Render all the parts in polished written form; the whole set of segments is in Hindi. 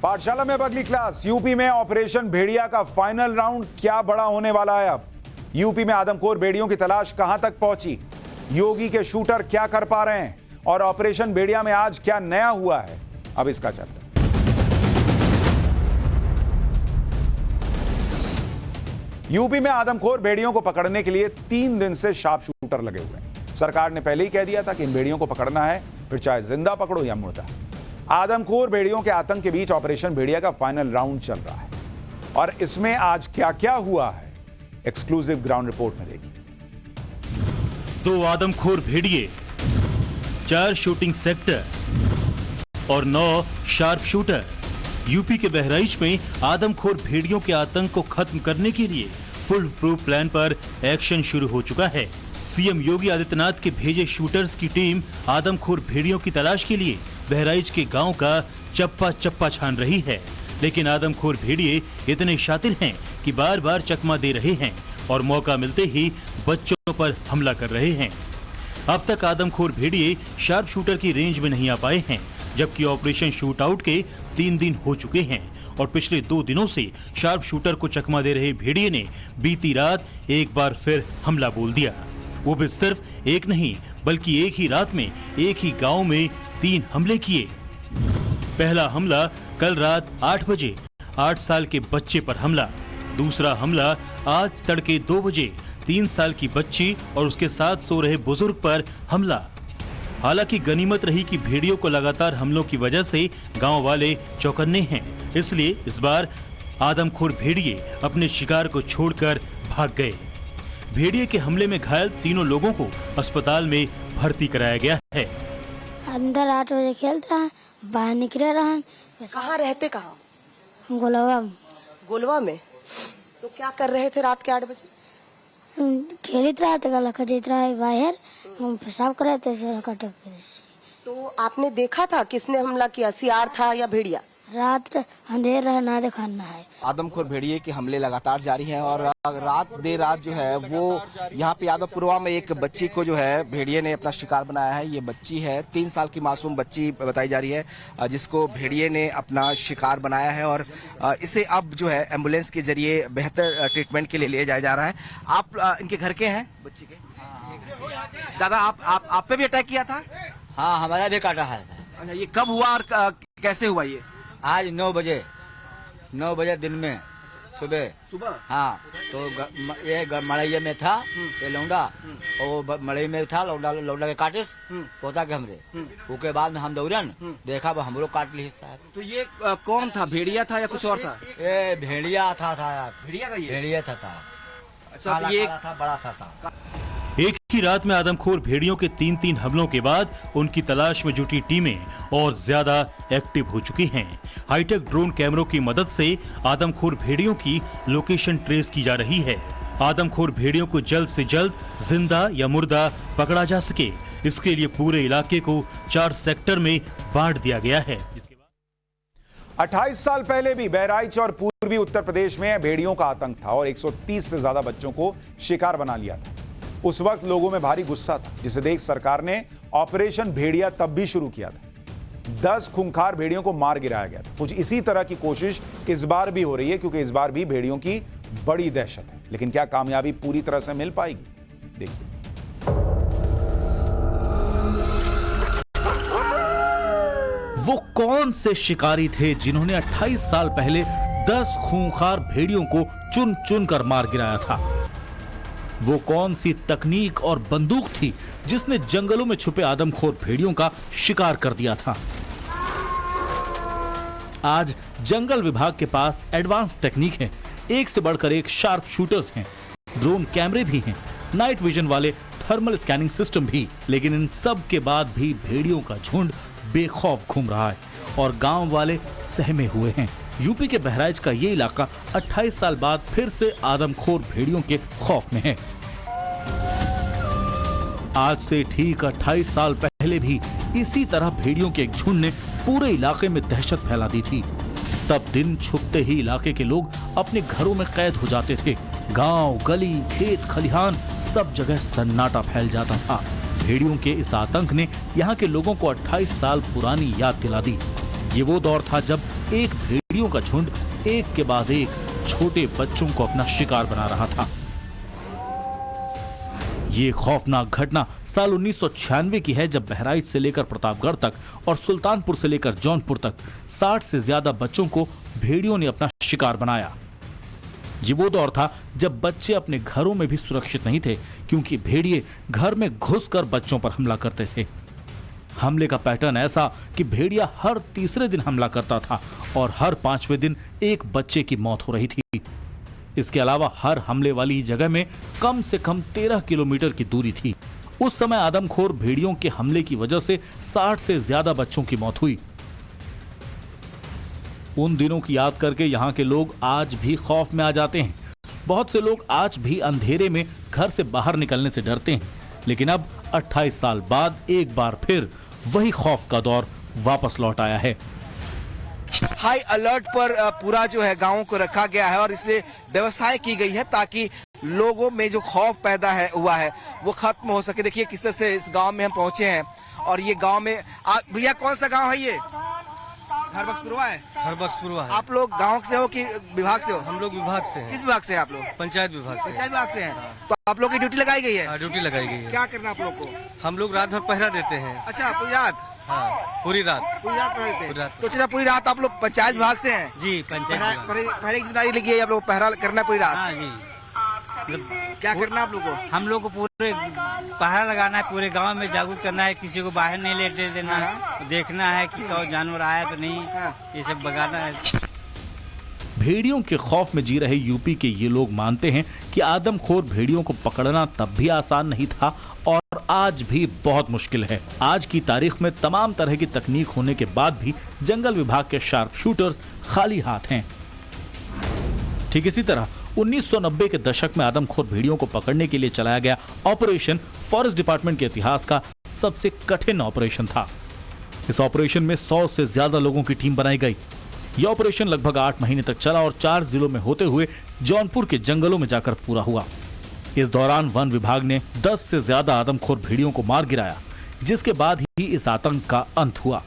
पाठशाला में अब अगली क्लास। यूपी में ऑपरेशन भेड़िया का फाइनल राउंड क्या बड़ा होने वाला है। अब यूपी में आदमखोर भेड़ियों की तलाश कहां तक पहुंची, योगी के शूटर क्या कर पा रहे हैं और ऑपरेशन भेड़िया में आज क्या नया हुआ है, अब इसका चर्चा। यूपी में आदमखोर भेड़ियों को पकड़ने के लिए 3 दिन से शार्प शूटर लगे हुए हैं। सरकार ने पहले ही कह दिया था कि इन भेड़ियों को पकड़ना है, फिर चाहे जिंदा पकड़ो या मुर्दा। आदमखोर भेड़ियों के आतंक के बीच ऑपरेशन भेड़िया का फाइनल राउंड चल रहा है और इसमें आज क्या क्या हुआ है, एक्सक्लूसिव ग्राउंड रिपोर्ट में देखिए। 2 आदमखोर भेड़िए, 4 शूटिंग सेक्टर और 9 शार्प शूटर। यूपी के बहराइच में आदमखोर भेड़ियों के आतंक को खत्म करने के लिए फुल प्रूफ प्लान पर एक्शन शुरू हो चुका है। सीएम योगी आदित्यनाथ के भेजे शूटर्स की टीम आदमखोर भेड़ियों की तलाश के लिए बहराइच के गांव का चप्पा चप्पा छान रही है, लेकिन आदमखोर भेड़िए इतने शातिर हैं कि बार बार चकमा दे रहे हैं और मौका मिलते ही बच्चों पर हमला कर रहे हैं। अब तक आदमखोर भेड़िए शार्प शूटर की रेंज में नहीं आ पाए हैं, जबकि ऑपरेशन शूट आउट के 3 दिन हो चुके हैं और पिछले 2 दिनों से शार्प शूटर को चकमा दे रहे भेड़िए ने बीती रात एक बार फिर हमला बोल दिया। वो भी सिर्फ एक नहीं बल्कि एक ही रात में एक ही गांव में 3 हमले किए। पहला हमला कल रात 8 बजे 8 साल के बच्चे पर हमला। दूसरा हमला आज तड़के 2 बजे 3 साल की बच्ची और उसके साथ सो रहे बुजुर्ग पर हमला। हालांकि गनीमत रही कि भेड़ियों को लगातार हमलों की वजह से गांव वाले चौकन्ने हैं, इसलिए इस बार आदमखोर भेड़िए अपने शिकार को छोड़कर भाग गए। भेड़िए के हमले में घायल 3 लोगों को अस्पताल में भर्ती कराया गया है। अंदर 8 बजे खेलता है, बाहर निकले रहा। कहाँ रहते कहाँ? गोलवा में। गोलवा में? तो क्या कर रहे थे रात के 8 बजे? खेलित रहा थे, गला खजीत रहा है बाहर, हम पेशाब कर रहे थे। तो आपने देखा था किसने हमला किया, सियार था या भेड़िया? रात अंधेर रहा, ना दिखाना है। आदमखोर भेड़िए के हमले लगातार जारी हैं और रात देर रात जो है वो यहाँ पे यादवपुरवा में एक बच्ची को जो है भेड़िए ने अपना शिकार बनाया है। ये बच्ची है 3 साल की मासूम बच्ची बताई जा रही है, जिसको भेड़िए ने अपना शिकार बनाया है और इसे अब जो है एम्बुलेंस के जरिए बेहतर ट्रीटमेंट के लिए ले जाया जा रहा है। आप इनके घर के हैं बच्ची के? दादा आप पे भी अटैक किया था? हाँ, हमारा भी काटा है। अच्छा, ये कब हुआ और कैसे हुआ ये? आज 9 बजे दिन में सुबह। हाँ, तो ये मड़ैया में था ये लौंडा, और वो मड़ई में था लौंडा के काटिस पोता के हमरे। उसके बाद में हम दौड़न देखा वो हमरो काट ली साहब। तो ये कौन था, भेड़िया था या कुछ और था? ये भेड़िया था भेड़िया था ये? भेड़िया था साहब। अच्छा, तो ये था, बड़ा था। एक ही रात में आदमखोर भेड़ियों के 3 हमलों के बाद उनकी तलाश में जुटी टीमें और ज्यादा एक्टिव हो चुकी हैं। हाईटेक ड्रोन कैमरों की मदद से आदमखोर भेड़ियों की लोकेशन ट्रेस की जा रही है। आदमखोर भेड़ियों को जल्द से जल्द जिंदा या मुर्दा पकड़ा जा सके, इसके लिए पूरे इलाके को 4 सेक्टर में बांट दिया गया है। 28 साल पहले भी बहराइच और पूर्वी उत्तर प्रदेश में भेड़ियों का आतंक था और 130 से ज्यादा बच्चों को शिकार बना लिया था। उस वक्त लोगों में भारी गुस्सा था, जिसे देख सरकार ने ऑपरेशन भेड़िया तब भी शुरू किया था। 10 खूंखार भेड़ियों को मार गिराया गया था। कुछ इसी तरह की कोशिश इस बार भी हो रही है, क्योंकि इस बार भी भेड़ियों की बड़ी दहशत है। लेकिन क्या कामयाबी पूरी तरह से मिल पाएगी, देखिए। वो कौन से शिकारी थे जिन्होंने 28 साल पहले 10 खूंखार भेड़ियों को चुन चुन कर मार गिराया था? वो कौन सी तकनीक और बंदूक थी जिसने जंगलों में छुपे आदमखोर भेड़ियों का शिकार कर दिया था? आज जंगल विभाग के पास एडवांस टेक्निक है, एक से बढ़कर एक शार्प शूटर्स हैं, ड्रोन कैमरे भी हैं, नाइट विजन वाले थर्मल स्कैनिंग सिस्टम भी। लेकिन इन सब के बाद भी भेड़ियों का झुंड बेखौफ घूम रहा है और गांव वाले सहमे हुए हैं। यूपी के बहराइच का ये इलाका 28 साल बाद फिर से आदमखोर भेड़ियों के खौफ में है। आज से ठीक 28 साल पहले भी इसी तरह भेड़ियों के एक झुंड ने पूरे इलाके में दहशत फैला दी थी। तब दिन छुपते ही इलाके के लोग अपने घरों में कैद हो जाते थे। गांव, गली, खेत, खलिहान सब जगह सन्नाटा फैल जाता था। भेड़ियों के इस आतंक ने यहाँ के लोगों को 28 साल पुरानी याद दिला दी। ये वो दौर था जब एक भेड़ियों का झुंड एक के बाद एक छोटे बच्चों को अपना शिकार बना रहा था। ये खौफनाक घटना साल 1996 की है, जब बहराइच से लेकर प्रतापगढ़ तक और सुल्तानपुर से लेकर जौनपुर तक 60 से ज्यादा बच्चों को भेड़ियों ने अपना शिकार बनाया। ये वो दौर था जब बच्चे अपने घरों में भी सुरक्षित नहीं थे, क्योंकि भेड़िए घर में घुसकर बच्चों पर हमला करते थे। हमले का पैटर्न ऐसा कि भेड़िया हर तीसरे दिन हमला करता था और हर 5वें दिन एक बच्चे की मौत हो रही थी। इसके अलावा हर हमले वाली जगह में कम से कम 13 किलोमीटर की दूरी थी। उस समय आदमखोर भेड़ियों के हमले की वजह से 60 से ज्यादा बच्चों की मौत हुई। उन दिनों की याद करके यहाँ के लोग आज भी खौफ में आ जाते हैं। बहुत से लोग आज भी अंधेरे में घर से बाहर निकलने से डरते हैं, लेकिन अब 28 साल बाद एक बार फिर वही खौफ का दौर वापस लौट आया है। हाई अलर्ट पर पूरा जो है गांवों को रखा गया है और इसलिए व्यवस्थाएं की गई है ताकि लोगों में जो खौफ पैदा हुआ है वो खत्म हो सके। देखिए किस तरह से इस गांव में हम पहुंचे हैं और ये गांव में भैया कौन सा गांव है ये? हरबख्शपुरवा है। हरबख्शपुरवा है। आप लोग गांव से हो कि विभाग से हो? हम लोग विभाग से हैं। किस विभाग से हैं आप लोग? पंचायत विभाग से। पंचायत विभाग से हैं। तो आप लोग की ड्यूटी लगाई गई है? ड्यूटी लगाई गई है। क्या करना आप लोग को? हम लोग रात भर पहरा देते हैं। अच्छा, पूरी रात? हाँ, पूरी रात पहरा देते हैं। तो अच्छा, पूरी रात आप लोग पंचायत विभाग से हैं? जी, पंचायत पहरे की जिम्मेदारी लगी है आप लोग पहरा करना पूरी रात? हाँ जी। क्या करना आप लोग को? हम लोग को पूरे पहरा लगाना है, पूरे गांव में जागरूक करना है, किसी को बाहर नहीं लेटे देना है, देखना है कि कोई जानवर आया तो नहीं, ये सब भगाना है। भेड़ियों के खौफ में जी रहे यूपी के ये लोग मानते हैं कि आदमखोर भेड़ियों को पकड़ना तब भी आसान नहीं था और आज भी बहुत मुश्किल है। आज की तारीख में तमाम तरह की तकनीक होने के बाद भी जंगल विभाग के शार्प शूटर्स खाली हाथ हैं। ठीक इसी तरह 1990 के दशक में आदमखोर भेड़ियों को पकड़ने के लिए चलाया गया ऑपरेशन फॉरेस्ट डिपार्टमेंट के इतिहास का सबसे कठिन ऑपरेशन था। इस ऑपरेशन में 100 से ज्यादा लोगों की टीम बनाई गई। यह ऑपरेशन लगभग 8 महीने तक चला और 4 जिलों में होते हुए जौनपुर के जंगलों में जाकर पूरा हुआ। इस दौरान वन विभाग ने 10 से ज्यादा आदमखोर भेड़ियों को मार गिराया, जिसके बाद ही इस आतंक का अंत हुआ।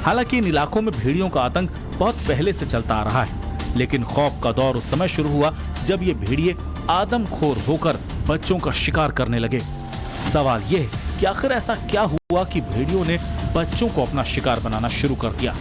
हालांकि इन इलाकों में भेड़ियों का आतंक बहुत पहले से चलता आ रहा है, लेकिन खौफ का दौर उस समय शुरू हुआ जब ये भेड़िए आदमखोर होकर बच्चों का शिकार करने लगे। सवाल यह है कि आखिर ऐसा क्या हुआ कि भेड़ियों ने बच्चों को अपना शिकार बनाना शुरू कर दिया।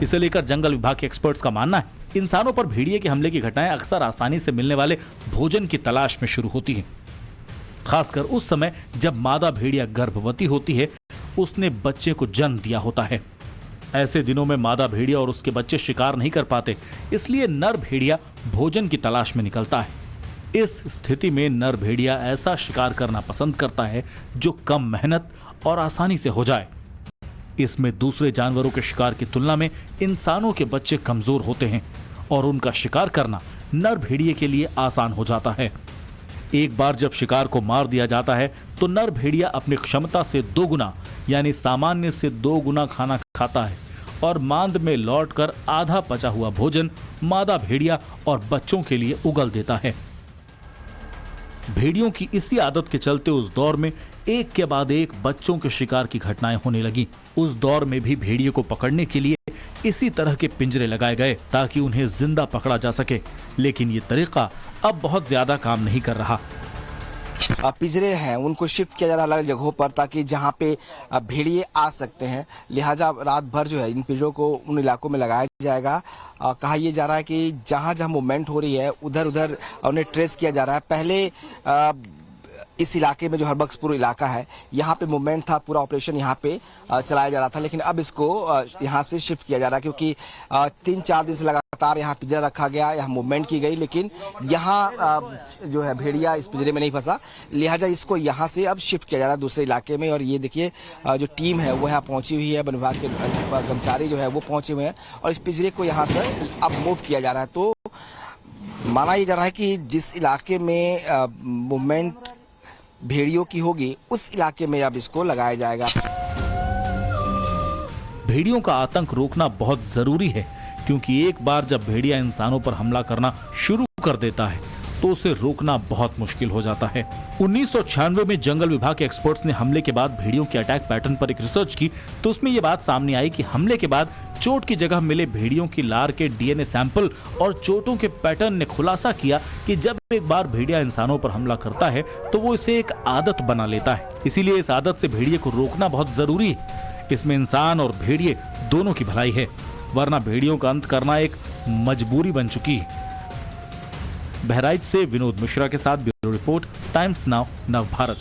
इसे लेकर जंगल विभाग के एक्सपर्ट्स का मानना है, इंसानों पर भेड़िए के हमले की घटनाएं अक्सर आसानी से मिलने वाले भोजन की तलाश में शुरू होती हैं। खासकर उस समय जब मादा भेड़िया गर्भवती होती है, उसने बच्चे को जन्म दिया होता है। ऐसे दिनों में मादा भेड़िया और उसके बच्चे शिकार नहीं कर पाते, इसलिए नर भेड़िया भोजन की तलाश में निकलता है। इस स्थिति में नर भेड़िया ऐसा शिकार करना पसंद करता है जो कम मेहनत और आसानी से हो जाए। इसमें दूसरे जानवरों के शिकार की तुलना में इंसानों के बच्चे कमजोर होते हैं और उनका शिकार करना नर भेड़िए के लिए आसान हो जाता है। एक बार जब शिकार को मार दिया जाता है तो नर भेड़िया अपनी क्षमता से 2 गुना यानी सामान्य से 2 गुना खाना खाता है और मांद में लौटकर आधा पचा हुआ भोजन मादा भेड़िया और बच्चों के लिए उगल देता है। भेड़ियों की इसी आदत के चलते उस दौर में एक के बाद एक बच्चों के शिकार की घटनाएं होने लगी। उस दौर में भी भेड़िए को पकड़ने के लिए इसी तरह के पिंजरे लगाए गए ताकि उन्हें जिंदा पकड़ा जा सके, लेकिन ये तरीका अब बहुत ज्यादा काम नहीं कर रहा। पिंजरे हैं उनको शिफ्ट किया जा रहा है अलग जगहों पर ताकि जहाँ पे भेड़िए आ सकते हैं, लिहाजा रात भर जो है इन पिंजरों को उन इलाकों में लगाया जाएगा। कहा यह जा रहा है कि जहाँ जहाँ मूवमेंट हो रही है उधर उधर उन्हें ट्रेस किया जा रहा है। पहले इस इलाके में जो हरबख्शपुर इलाका है यहाँ पे मूवमेंट था, पूरा ऑपरेशन यहाँ पे चलाया जा रहा था, लेकिन अब इसको यहाँ से शिफ्ट किया जा रहा है क्योंकि 3-4 दिन से लगातार यहाँ पिंजरा रखा गया, यहाँ मूवमेंट की गई, लेकिन यहाँ जो है भेड़िया इस पिंजरे में नहीं फंसा, लिहाजा इसको यहाँ से अब शिफ्ट किया जा रहा है दूसरे इलाके में। और ये देखिए जो टीम है वो यहाँ पहुंची हुई है, वन विभाग के कर्मचारी जो है वो पहुंचे हुए हैं और इस पिंजरे को यहाँ से अब मूव किया जा रहा है। तो माना यह जा रहा है कि जिस इलाके में मूवमेंट भेड़ियों की होगी उस इलाके में अब इसको लगाया जाएगा। भेड़ियों का आतंक रोकना बहुत जरूरी है क्योंकि एक बार जब भेड़िया इंसानों पर हमला करना शुरू कर देता है तो उसे रोकना बहुत मुश्किल हो जाता है। 1996 में जंगल विभाग के एक्सपर्ट्स ने हमले के बाद भेड़ियों के अटैक पैटर्न पर एक रिसर्च की, तो उसमें ये बात सामने आई कि हमले के बाद चोट की जगह मिले भेड़ियों की लार के डीएनए सैंपल और चोटों के पैटर्न ने खुलासा किया कि जब एक बार भेड़िया इंसानों पर हमला करता है तो वो इसे एक आदत बना लेता है। इसीलिए इस आदत से भेड़िए को रोकना बहुत जरूरी है। इसमें इंसान और भेड़िए दोनों की भलाई है, वरना भेड़ियों का अंत करना एक मजबूरी बन चुकी है। बहराइच से विनोद मिश्रा के साथ ब्यूरो रिपोर्ट, टाइम्स नाउ, नव भारत।